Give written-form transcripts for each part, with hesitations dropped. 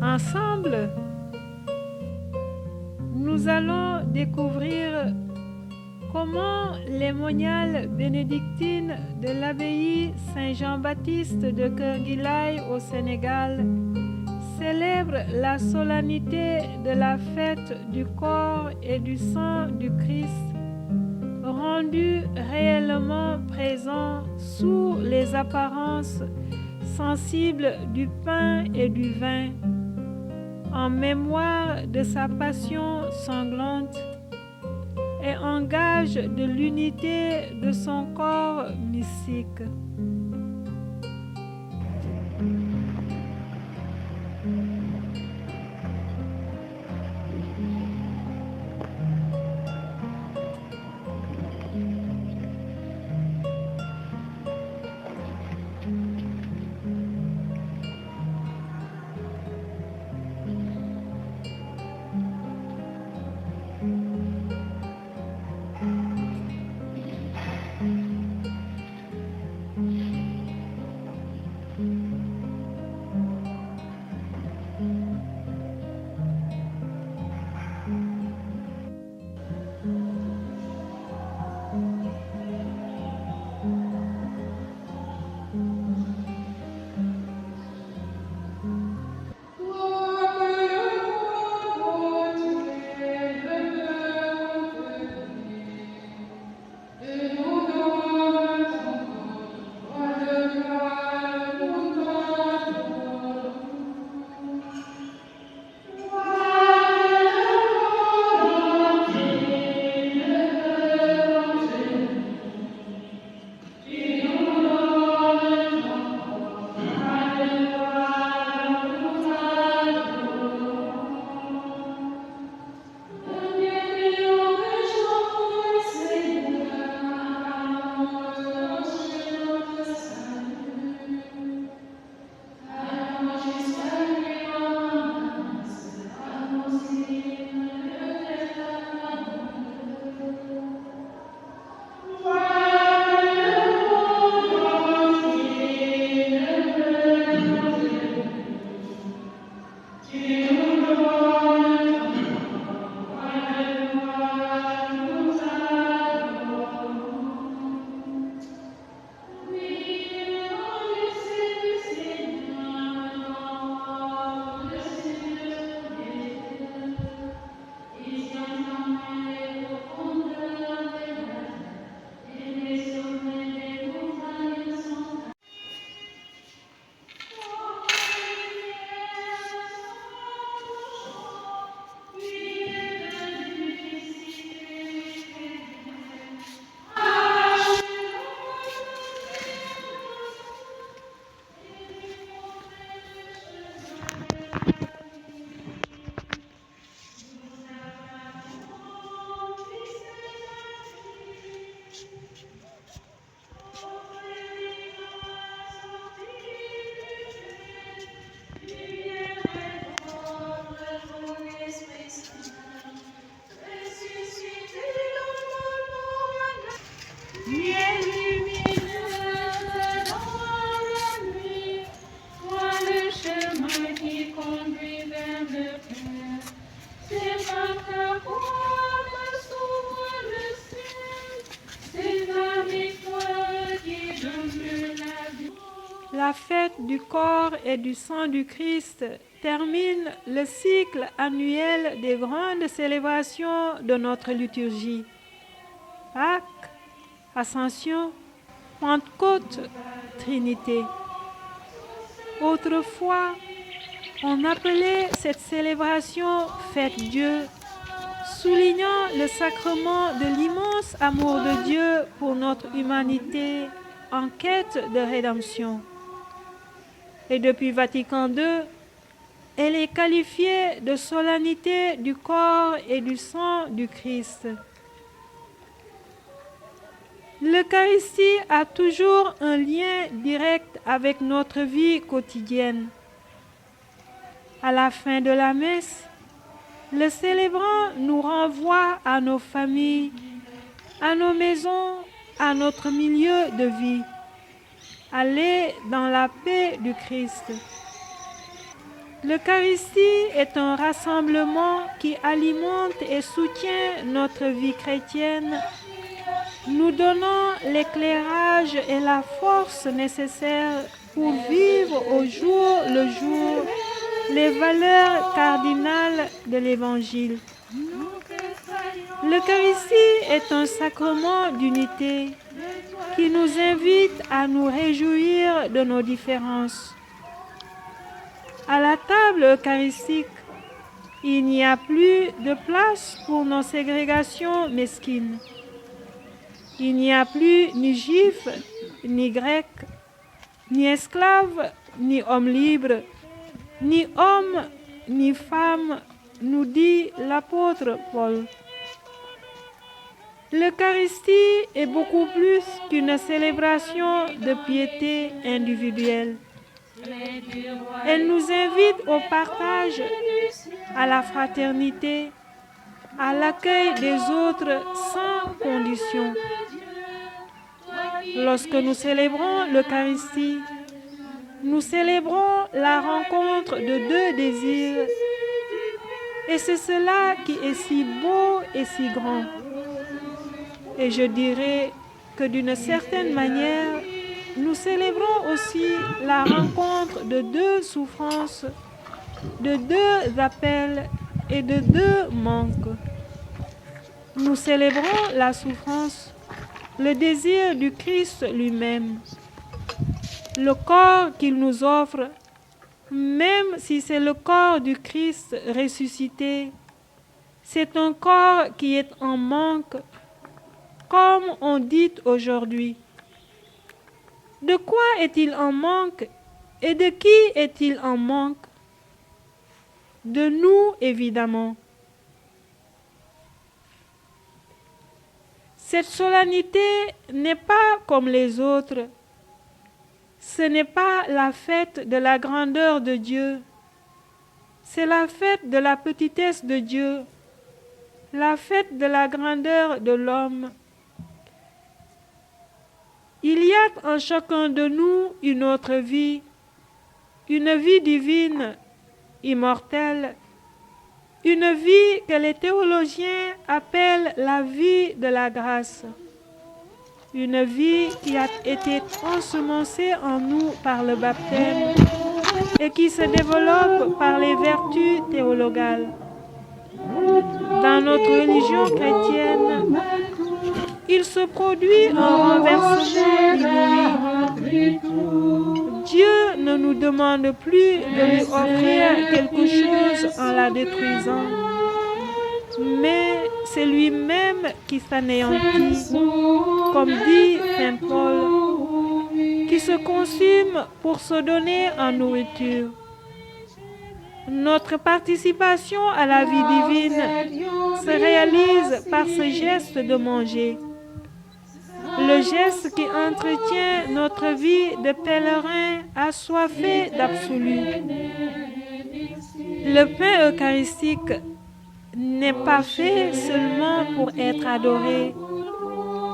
Ensemble, nous allons découvrir comment les moniales bénédictines de l'abbaye Saint-Jean-Baptiste de Kerguilaï au Sénégal célèbrent la solennité de la fête du corps et du sang du Christ, rendu réellement présent sous les apparences sensibles du pain et du vin, en mémoire de sa passion sanglante et en gage de l'unité de son corps mystique. La fête du corps et du sang du Christ termine le cycle annuel des grandes célébrations de notre liturgie. Pâques, Ascension, Pentecôte, Trinité. Autrefois, on appelait cette célébration Fête Dieu, soulignant le sacrement de l'immense amour de Dieu pour notre humanité en quête de rédemption. Et depuis Vatican II, elle est qualifiée de solennité du corps et du sang du Christ. L'Eucharistie a toujours un lien direct avec notre vie quotidienne. À la fin de la messe, le célébrant nous renvoie à nos familles, à nos maisons, à notre milieu de vie. Allez dans la paix du Christ. L'Eucharistie est un rassemblement qui alimente et soutient notre vie chrétienne, nous donnant l'éclairage et la force nécessaires pour vivre au jour le jour les valeurs cardinales de l'Évangile. L'Eucharistie est un sacrement d'unité qui nous invite à nous réjouir de nos différences. À la table eucharistique, il n'y a plus de place pour nos ségrégations mesquines. Il n'y a plus ni juifs, ni grecs, ni esclaves, ni hommes libres, ni hommes, ni femmes, nous dit l'apôtre Paul. L'Eucharistie est beaucoup plus qu'une célébration de piété individuelle. Elle nous invite au partage, à la fraternité, à l'accueil des autres sans condition. Lorsque nous célébrons l'Eucharistie, nous célébrons la rencontre de deux désirs. Et c'est cela qui est si beau et si grand. Et je dirais que d'une certaine manière, nous célébrons aussi la rencontre de deux souffrances, de deux appels et de deux manques. Nous célébrons la souffrance, le désir du Christ lui-même, le corps qu'il nous offre, même si c'est le corps du Christ ressuscité, c'est un corps qui est en manque, comme on dit aujourd'hui. De quoi est-il en manque et de qui est-il en manque? De nous, évidemment. Cette solennité n'est pas comme les autres. Ce n'est pas la fête de la grandeur de Dieu. C'est la fête de la petitesse de Dieu, la fête de la grandeur de l'homme. Il y a en chacun de nous une autre vie, une vie divine, immortelle, une vie que les théologiens appellent la vie de la grâce, une vie qui a été ensemencée en nous par le baptême et qui se développe par les vertus théologales. Dans notre religion chrétienne, il se produit un renversement inouï. Dieu ne nous demande plus de lui offrir quelque chose en la détruisant, mais c'est lui-même qui s'anéantit, comme dit Saint Paul, qui se consume pour se donner en nourriture. Notre participation à la vie divine se réalise par ce geste de manger. Le geste qui entretient notre vie de pèlerin assoiffé d'absolu. Le pain eucharistique n'est pas fait seulement pour être adoré.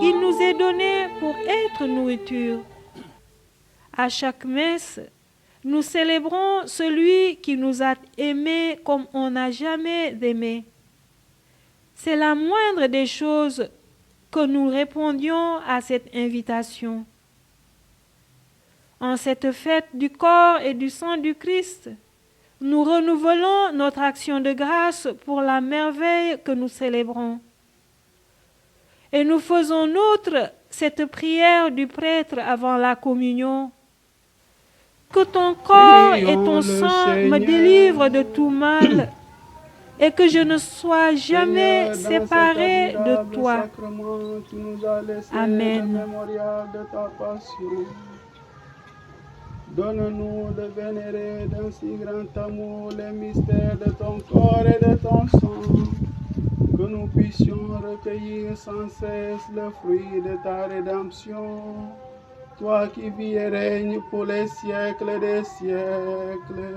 Il nous est donné pour être nourriture. À chaque messe, nous célébrons celui qui nous a aimés comme on n'a jamais aimé. C'est la moindre des choses que nous répondions à cette invitation. En cette fête du corps et du sang du Christ, nous renouvelons notre action de grâce pour la merveille que nous célébrons. Et nous faisons nôtre cette prière du prêtre avant la communion. Que ton corps et ton sang me délivrent de tout mal, et que je ne sois jamais séparé de toi. Amen. Donne-nous de vénérer d'un si grand amour les mystères de ton corps et de ton sang, que nous puissions recueillir sans cesse le fruit de ta rédemption, toi qui vis et règnes pour les siècles des siècles.